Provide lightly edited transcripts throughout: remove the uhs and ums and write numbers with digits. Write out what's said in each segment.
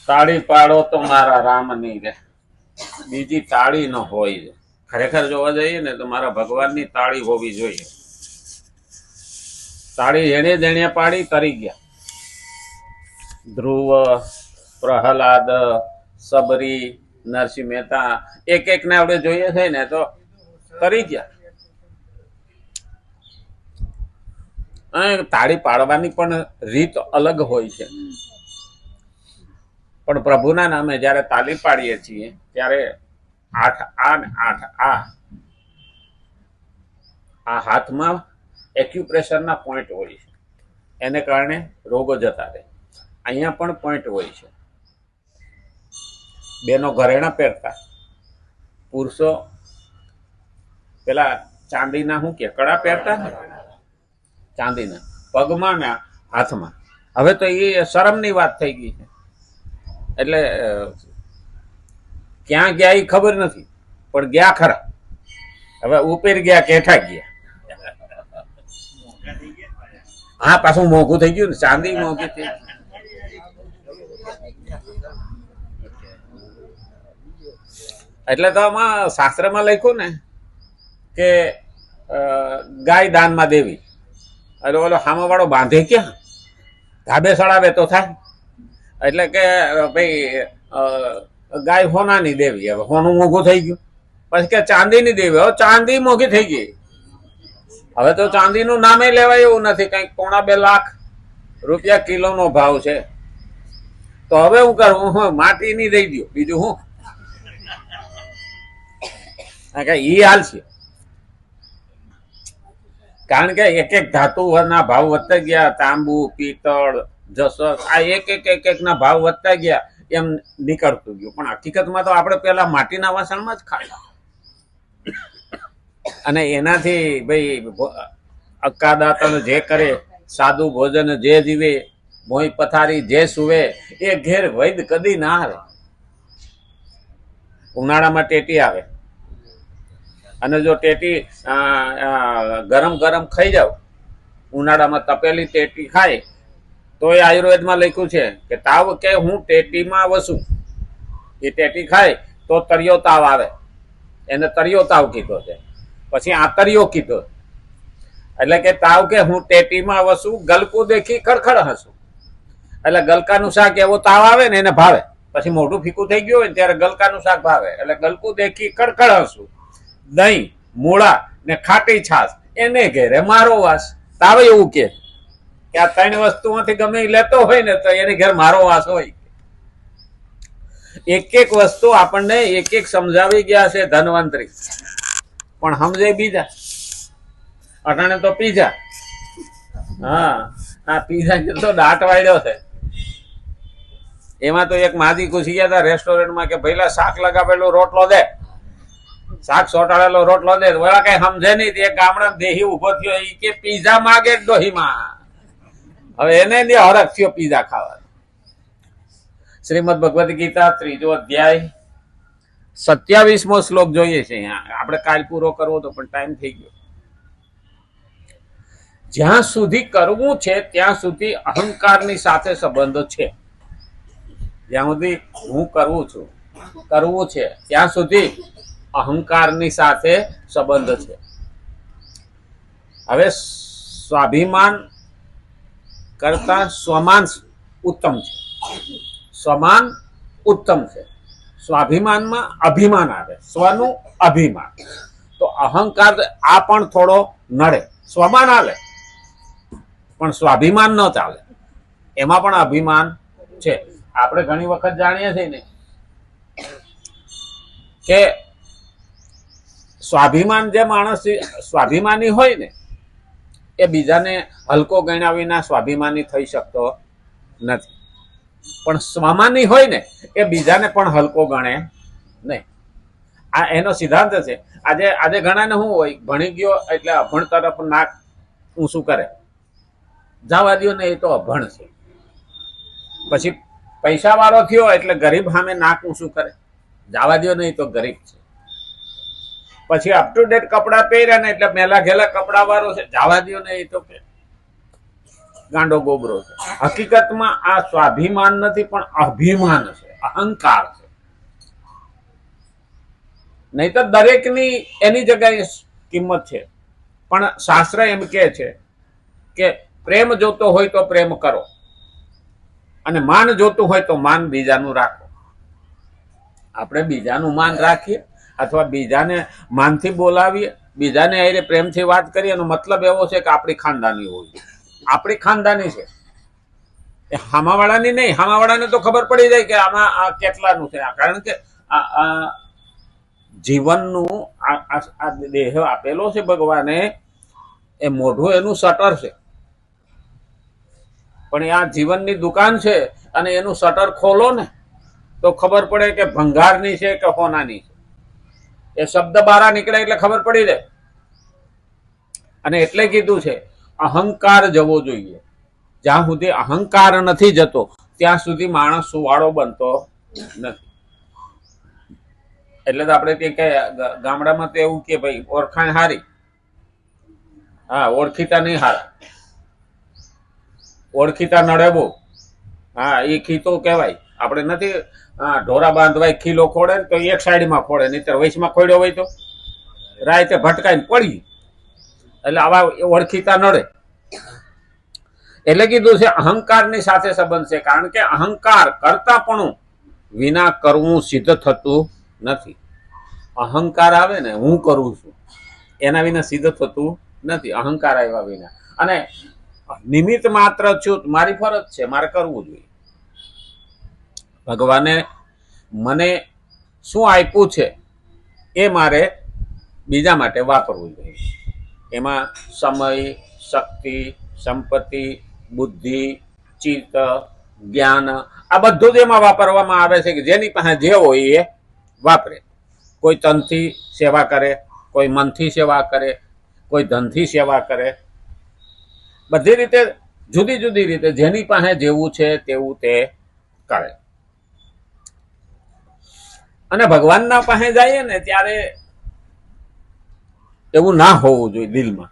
તાળી પાડો તો મારા રામની રે, બીજી તાળી ન હોય. ખરેખર જોવા જઈએ ને તો મારા ભગવાનની તાળી હોવી જોઈએ. તાળી એણે જેણે પાડી તરી ગયા. ધ્રુવ, પ્રહલાદ, સબરી, નરસિંહ મહેતા, એક એક ને આપણે જોઈએ છે ને તો તરી ગયા. અને તાળી પાડવાની પણ રીત અલગ હોય છે. પણ પ્રભુના નામે જ્યારે તાળી પાડીએ છીએ ત્યારે 8 આ ને 8 આ હાથમાં એક્યુપ્રેશરના પોઈન્ટ હોય છે. એને કારણે રોગો જતા રહે. અહીંયા પણ પોઈન્ટ હોય છે. બેનો ઘરેણા પહેરતા, પુરુષો પેલા ચાંદીના શું કે કડા પહેરતા ને, ચાંદીના પગમાં ને હાથમાં. હવે તો એ શરમની વાત થઈ ગઈ છે. એટલે ક્યાં ગયા એ ખબર નથી, પણ ગયા ખરા. હવે ઉપર ગયા કે હેઠા ગયા. હા, પાછું મોંઘું થઈ ગયું ને, ચાંદી મોંઘી થઈ ગઈ. એટલે તો આમાં શાસ્ત્રમાં લખ્યું ને કે ગાય દાનમાં દેવી. એટલે ઓલો હામાવાળો બાંધે ક્યાં, ધાબે સડાવે તો થાય. એટલે કે ભાઈ ગાય હોનાની દેવી. હવે હોનું મોંઘું થઈ ગયું. પછી કે ચાંદીની દેવી. હવે ચાંદી મોંઘી થઈ ગઈ. હવે તો ચાંદીનું નામે લેવાય એવું નથી. કંઈક 1.5 લાખ રૂપિયા કિલોનો ભાવ છે. તો હવે હું કરું, હું માટીની દઈ દઉં, બીજું હું ઈ હાલ છે. કારણ કે એક એક ધાતુના ભાવ વધતા ગયા. તાંબુ, પિત્તળ, જસર, આ એક ના ભાવ વધતા ગયા. એમ નીકળતું ગયું. પણ હકીકતમાં તો આપણે પેલા માટીના વાસણમાં જ ખાતા. અને એનાથી ભાઈ અક્કાદાતન જે કરે, સાદું ભોજન જે જીવે, મોઈ પથારી જે સુવે, એ ઘેર વૈદ કદી ના આવે. ઉનાળામાં ટેટી આવે, અને જો ટેટી ગરમ ગરમ ખાઈ જાવ, ઉનાળામાં તપેલી ટેટી ખાય, તો એ આયુર્વેદમાં લખ્યું છે કે તાવ કે હું ટેટીમાં વસું. એ ટેટી ખાય તો તરિયો તાવ આવે. એને તરિયો તાવ કીધો છે. પછી આંતરિયો કીધો. એટલે કે તાવ કે હું ટેટીમાં વસું, ગલકું દેખી ખડખડ હસું. એટલે ગલકાનું શાક એવો તાવ આવે ને એને ભાવે. પછી મોઢું ફીકું થઈ ગયું હોય ને ત્યારે ગલકાનું શાક ભાવે. એટલે ગલકું દેખી ખડખડ હસું. દહીં, મૂળા ને ખાટી છાશ, એને ઘેરે મારો વાસ. તાવે એવું કે આ 3 વસ્તુમાંથી ગમે લેતો હોય ને તો એની ઘેર મારો વાસ હોય. એક એક વસ્તુ આપણને એક એક સમજાવી ગયા છે ધન્વંતરી, પણ સમજે બીજા. અટાણે તો પીઝા. હા, આ પીઝા તો દાંત વાળ્યો છે. એમાં તો એક માજી ઘૂસી ગયા હતા રેસ્ટોરન્ટમાં કે ભઈલા શાક લગાવેલો રોટલો દે, શાક સોટાડેલો રોટલો દે. ઓલા કઈ સમજે નહીં. એક ગામડા દેહી ઉભો થયો, એ કે પીઝા માગે ડોહીમાં. હવે એને હરખ થયો પીઝા ખાવાનો. શ્રીમદ ભગવદ્ ગીતા 3જો અધ્યાય 27મો શ્લોક જોઈએ છે. આપણે કાલ પૂરો કરવો તો પણ ટાઈમ થઈ ગયો. જ્યાં સુધી કરવું છે ત્યાં સુધી અહંકારની સાથે સંબંધ છે. જ્યાં સુધી હું કરવું છું, કરવું છે, ત્યાં સુધી અહંકારની સાથે સંબંધ છે. હવે સ્વાભિમાન કરતા સ્વમાન ઉત્તમ છે. સ્વમાન ઉત્તમ છે. સ્વાભિમાનમાં અભિમાન આવે, સ્વનું અભિમાન. તો અહંકાર આ પણ થોડો નડે. સ્વમાન આવે પણ સ્વાભિમાન ન ચાલે. એમાં પણ અભિમાન છે. આપણે ઘણી વખત જાણીએ છીએ ને કે સ્વાભિમાન જે માણસ સ્વાભિમાની હોય ને એ બીજાને હલકો ગણ્યા વિના સ્વાભિમાની થઈ શકતો નથી. પણ સ્વમાની હોય ને એ બીજાને પણ હલકો ગણે નહીં. આ એનો સિદ્ધાંત છે. આજે ઘણાને શું હોય, ભણી ગયો એટલે અભણ તરફ નાક ઊંચું કરે. જવા દો ને, એ તો અભણ છે. પછી પૈસા વાળો થયો એટલે ગરીબ સામે નાક ઊંચું કરે. જવા દો ને, એ તો ગરીબ છે. પછી અપ ટુ ડેટ કપડા પહેર્યા ને એટલે મેલા ઘેલા કપડા વાળો છે. જવા દો ને, એ તો ગાંડો ગોબરો છે. હકીકતમાં આ સ્વાભિમાન નથી, પણ અભિમાન છે, અહંકાર છે. નહીં તો દરેકની એની જગ્યાએ કિંમત છે. પણ શાસ્ત્ર એમ કહે છે કે પ્રેમ જોતો હોય તો પ્રેમ કરો, અને માન જોતું હોય તો માન બીજાનું રાખો. આપણે બીજાનું માન રાખીએ અથવા બીજાને માનથી બોલાવીએ, બીજાને આરે પ્રેમથી વાત કરીએ, એનો મતલબ એવો છે કે આપણી ખાનદાની હોય. આપણી ખાનદાની છે, એ હામાવાળાની નહીં. હામાવાળાને તો ખબર પડી જાય કે આમાં આ કેટલાનું છે. કારણ કે આ જીવનનું આ દેહ આપેલો છે ભગવાને, એ મોઢું એનું શટર છે. પણ આ જીવનની દુકાન છે, અને એનું શટર ખોલો ને તો ખબર પડે કે ભંગારની છે કે હોનાની છે. એ શબ્દ બહાર નીકળે એટલે ખબર પડી જાય. અને એટલે કીધું છે અહંકાર જવો જોઈએ. જ્યાં સુધી અહંકાર નથી જતો ત્યાં સુધી માણસ સુવાળો બનતો નથી. એટલે તો આપણે કે ગામડામાં તો એવું કે ભાઈ ઓળખાણ હારી, હા, ઓળખીતા નહીં હારા. ઓળખીતા નડે બહુ. હા, એ ખીતો કહેવાય. આપણે નથી ઢોરા બાંધવાય, ખીલો ખોડે તો એક સાઈડમાં ખોડે, નહીતર વૈશમાં ખોડ્યો હોય તો રાતે ભટકાઈને પડી. એટલે આવા ઓળખીતા નડે. એટલે કીધું છે અહંકારની સાથે સંબંધ છે. કારણ કે અહંકાર કરતાપણું વિના કરવું સિદ્ધ થતું નથી. અહંકાર આવે ને, હું કરું છું, એના વિના સિદ્ધ થતું નથી. અહંકાર આવ્યા વિના. અને નિમિત્ત માત્ર છું, મારી ફરજ છે, મારે કરવું જોઈએ. ભગવાને મને શું આપ્યું છે એ મારે બીજા માટે વાપરવું જોઈએ. એમાં સમય, શક્તિ, સંપત્તિ, બુદ્ધિ, ચિત્ત, જ્ઞાન, આ બધું જ એમાં વાપરવામાં આવે છે કે જેની પાસે જે હોય એ વાપરે. કોઈ તનથી સેવા કરે, કોઈ મનથી સેવા કરે, કોઈ ધનથી સેવા કરે. બધી રીતે જુદી જુદી રીતે જેની પાસે જેવું છે તેવું તે કરે. અને ભગવાનના પાસે જઈએ ને ત્યારે એવું ના હોવું જોઈએ દિલમાં.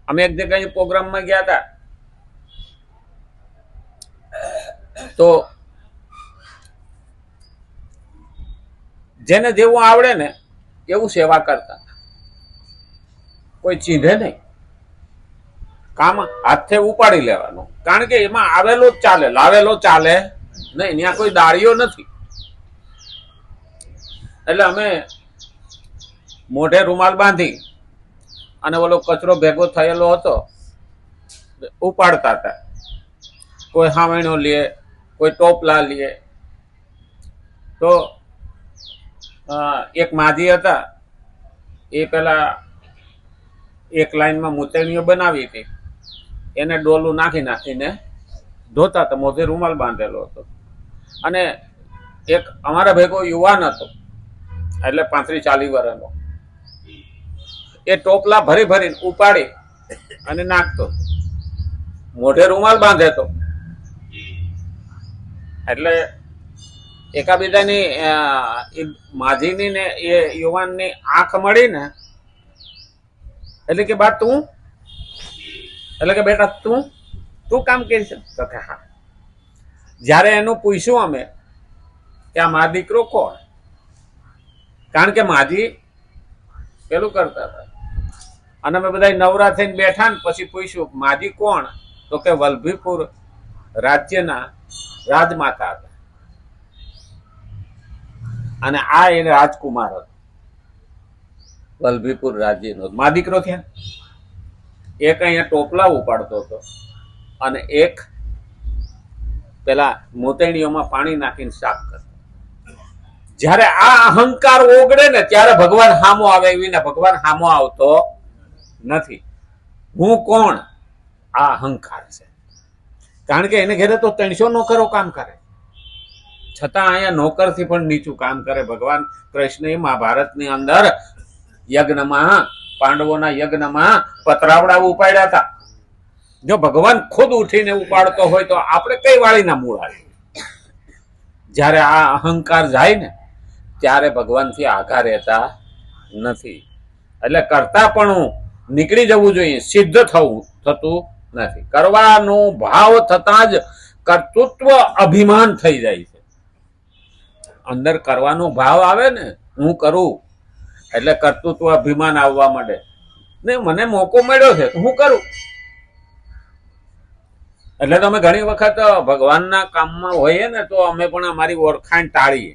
અમે એક જગ્યાએ પ્રોગ્રામમાં ગયા હતા, તો જેને જેવું આવડે ને એવું સેવા કરતા. કોઈ ચીંધે નહીં, કામ હાથે ઉપાડી લેવાનું. કારણ કે એમાં આવેલો જ ચાલે, લાવેલો ચાલે નહીં. ત્યાં કોઈ દાળીઓ નથી. એટલે અમે મોઢે રૂમાલ બાંધી અને ઓલો કચરો ભેગો થયેલો હતો ઉપાડતા હતા. કોઈ હાવણો લે, કોઈ ટોપલા લે. તો એક માજી હતા, એ પેલા એક લાઈનમાં મૂતેણીઓ બનાવી હતી, એને ડોલું નાખીને ધોતા હતા. મોઢે રૂમાલ બાંધેલો હતો. અને એક અમારા ભેગો યુવાન હતો, એટલે 35-40 વર્ષનો, એ ટોપલા ભરી ભરીને ઉપાડી અને નાખતો, મોઢે રૂમાલ બાંધે તો. એટલે એકાબીજાની માજીની ને એ યુવાનની આંખ મળી ને, એટલે કે બા તું, એટલે કે બેટા તું કામ કરીશ? તો કે હા. જ્યારે એનું પૂછ્યું અમે કે આ મારો દીકરો કોણ, કારણ કે માજી પેલું કરતા હતા. અને અમે બધા નવરા થઈને બેઠા ને પછી પૂછ્યું માજી કોણ, તો કે વલભીપુર રાજ્યના રાજમાતા હતા, અને આ એને રાજકુમાર હતો. વલભીપુર રાજ્યનો મા દીકરો થયા. એક અહીંયા ટોપલા ઉપાડતો હતો અને એક પેલા મોતેણીઓમાં પાણી નાખીને સાફ કરતો. જ્યારે આ અહંકાર ઓગળે ને ત્યારે ભગવાન હામો આવે. એવી ભગવાન હામો આવતો નથી. હું કોણ? આ અહંકાર છે. કારણ કે એને ઘેરે તો 300 નોકરો કામ કરે, છતાં અહીંયા નોકરથી પણ નીચું કામ કરે. ભગવાન કૃષ્ણ મહાભારતની અંદર યજ્ઞમાં, પાંડવોના યજ્ઞમાં પતરાવડા ઉપાડ્યા હતા. જો ભગવાન ખુદ ઉઠીને ઉપાડતો હોય તો આપણે કઈ વાળીના મૂળ આવે? જ્યારે આ અહંકાર જાય ને ત્યારે ભગવાનથી આઘા રહેતા નથી. એટલે કરતા પણ નીકળી જવું જોઈએ, સિદ્ધ થતું નથી. કરવાનો ભાવ થતા જ કર્તૃત્વ અભિમાન થઈ જાય છે. અંદર કરવાનો ભાવ આવે ને, હું કરું એટલે કર્તૃત્વ અભિમાન આવવા માંડે ને, મને મોકો મળ્યો છે તો હું કરું. એટલે તમે ઘણી વખત ભગવાનના કામમાં હોઈએ ને તો અમે પણ અમારી ઓળખાણ ટાળીએ.